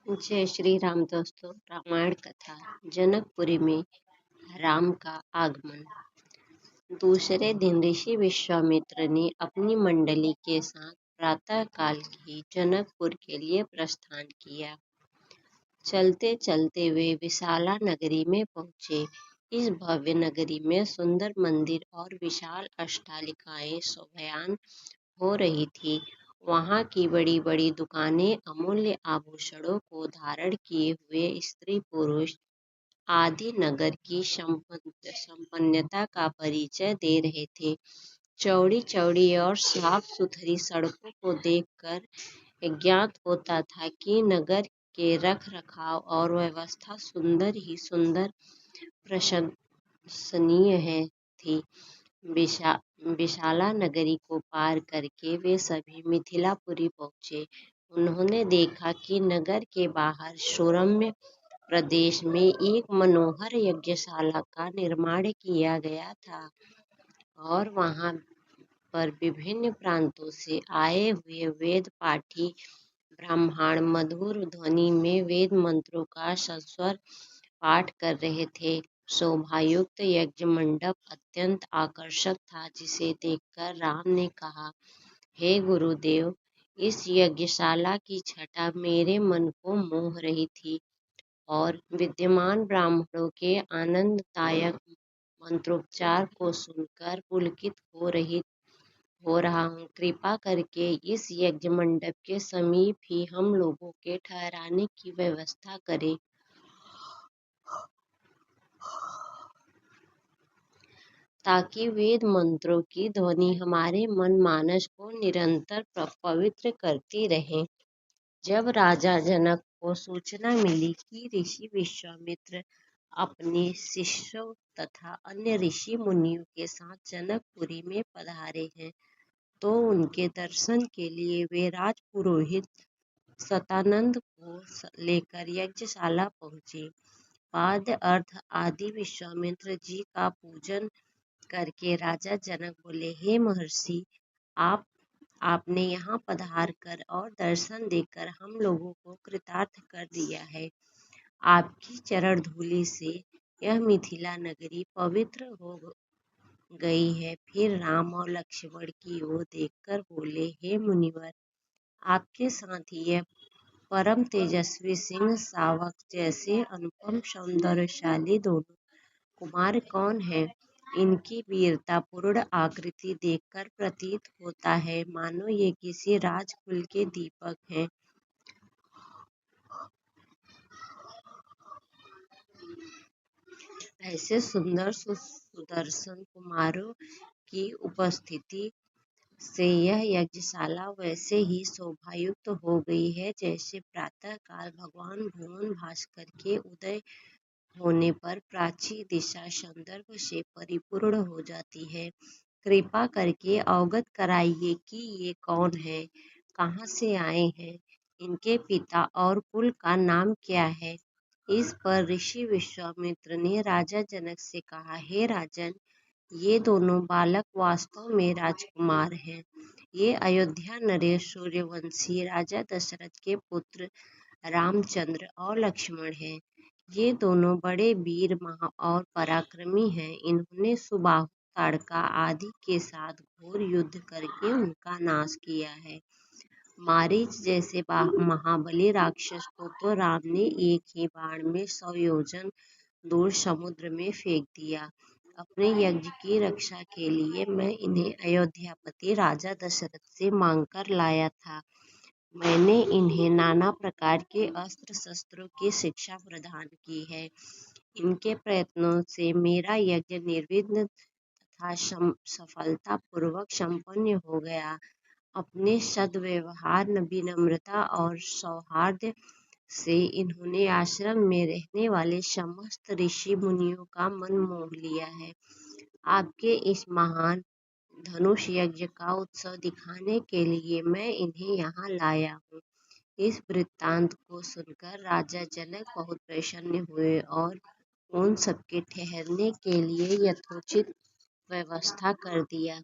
जय श्री राम दोस्तों। रामायण कथा। जनकपुरी में राम का आगमन। दूसरे दिन ऋषि विश्वामित्र ने अपनी मंडली के साथ प्रातः काल ही जनकपुर के लिए प्रस्थान किया। चलते चलते वे विशाला नगरी में पहुंचे। इस भव्य नगरी में सुंदर मंदिर और विशाल अट्टालिकाएं शोभायमान हो रही थी। वहां की बड़ी बड़ी दुकानें अमूल्य आभूषणों को धारण किए हुए स्त्री पुरुष आदि नगर की संपन्नता का परिचय दे रहे थे। चौड़ी चौड़ी और साफ सुथरी सड़कों को देखकर ज्ञात होता था कि नगर के रख रखाव और व्यवस्था सुंदर ही सुंदर प्रशंसनीय थी। विशाला नगरी को पार करके वे सभी मिथिलापुरी पहुंचे। उन्होंने देखा कि नगर के बाहर सुरम्य प्रदेश में एक मनोहर यज्ञशाला का निर्माण किया गया था और वहां पर विभिन्न प्रांतों से आए हुए वेद पाठी ब्राह्मण मधुर ध्वनि में वेद मंत्रों का सस्वर पाठ कर रहे थे। शोभायुक्त यज्ञ मंडप अत्यंत आकर्षक था, जिसे देखकर राम ने कहा, हे गुरुदेव, इस यज्ञशाला की छटा मेरे मन को मोह रही थी और विद्यमान ब्राह्मणों के आनंददायक मंत्रोच्चार को सुनकर पुलकित हो रहा हूँ। कृपा करके इस यज्ञ मंडप के समीप ही हम लोगों के ठहराने की व्यवस्था करें, ताकि वेद मंत्रों की ध्वनि हमारे मन मानस को निरंतर पवित्र करती रहे। जब राजा जनक को सूचना मिली कि ऋषि विश्वामित्र अपने शिष्यों तथा अन्य ऋषि मुनियों के साथ जनकपुरी में पधारे हैं, तो उनके दर्शन के लिए वे राजपुरोहित सतानंद को लेकर यज्ञशाला पहुंचे। पाद्य अर्थ आदि विश्वामित्र जी का पूजन करके राजा जनक बोले, हे महर्षि, आपने यहाँ पधार कर और दर्शन देकर हम लोगों को कृतार्थ कर दिया है। आपकी चरण धूलि से यह मिथिला नगरी पवित्र हो गई है। फिर राम और लक्ष्मण की ओर देखकर बोले, हे मुनिवर, आपके साथ यह परम तेजस्वी सिंह शावक जैसे अनुपम सौंदर्यशाली दोनों कुमार कौन है? इनकी वीरतापूर्ण आकृति देखकर प्रतीत होता है मानो ये किसी राजकुल के दीपक हैं। ऐसे सुंदर सुदर्शन कुमारों की उपस्थिति से यह यज्ञशाला वैसे ही शोभायुक्त हो गई है, जैसे प्रातः काल भगवान भुवन भास्कर के उदय होने पर प्राची दिशा संदर्भ से परिपूर्ण हो जाती है। कृपा करके अवगत कराइए कि ये कौन है, कहाँ से आए हैं, इनके पिता और कुल का नाम क्या है। इस पर ऋषि विश्वामित्र ने राजा जनक से कहा, हे राजन, ये दोनों बालक वास्तव में राजकुमार हैं। ये अयोध्या नरेश सूर्यवंशी राजा दशरथ के पुत्र रामचंद्र और लक्ष्मण हैं। ये दोनों बड़े वीर और पराक्रमी हैं। इन्होंने सुबाहु ताड़का आदि के साथ घोर युद्ध करके उनका नाश किया है। मारीच जैसे महाबली राक्षस को तो राम ने एक ही बाण में 100 योजन दूर समुद्र में फेंक दिया। अपने यज्ञ की रक्षा के लिए मैं इन्हें अयोध्यापति राजा दशरथ से मांगकर लाया था। मैंने इन्हें नाना प्रकार के अस्त्र शस्त्रों की शिक्षा प्रदान की है। इनके प्रयत्नों से मेरा यज्ञ निर्विघ्न तथा सफलता पूर्वक संपन्न हो गया। अपने सद्व्यवहार, विनम्रता और सौहार्द से इन्होंने आश्रम में रहने वाले समस्त ऋषि मुनियों का मन मोह लिया है। आपके इस महान धनुष यज्ञ का उत्सव दिखाने के लिए मैं इन्हें यहाँ लाया हूँ। इस वृत्तांत को सुनकर राजा जनक बहुत प्रसन्न हुए और उन सबके ठहरने के लिए यथोचित व्यवस्था कर दिया।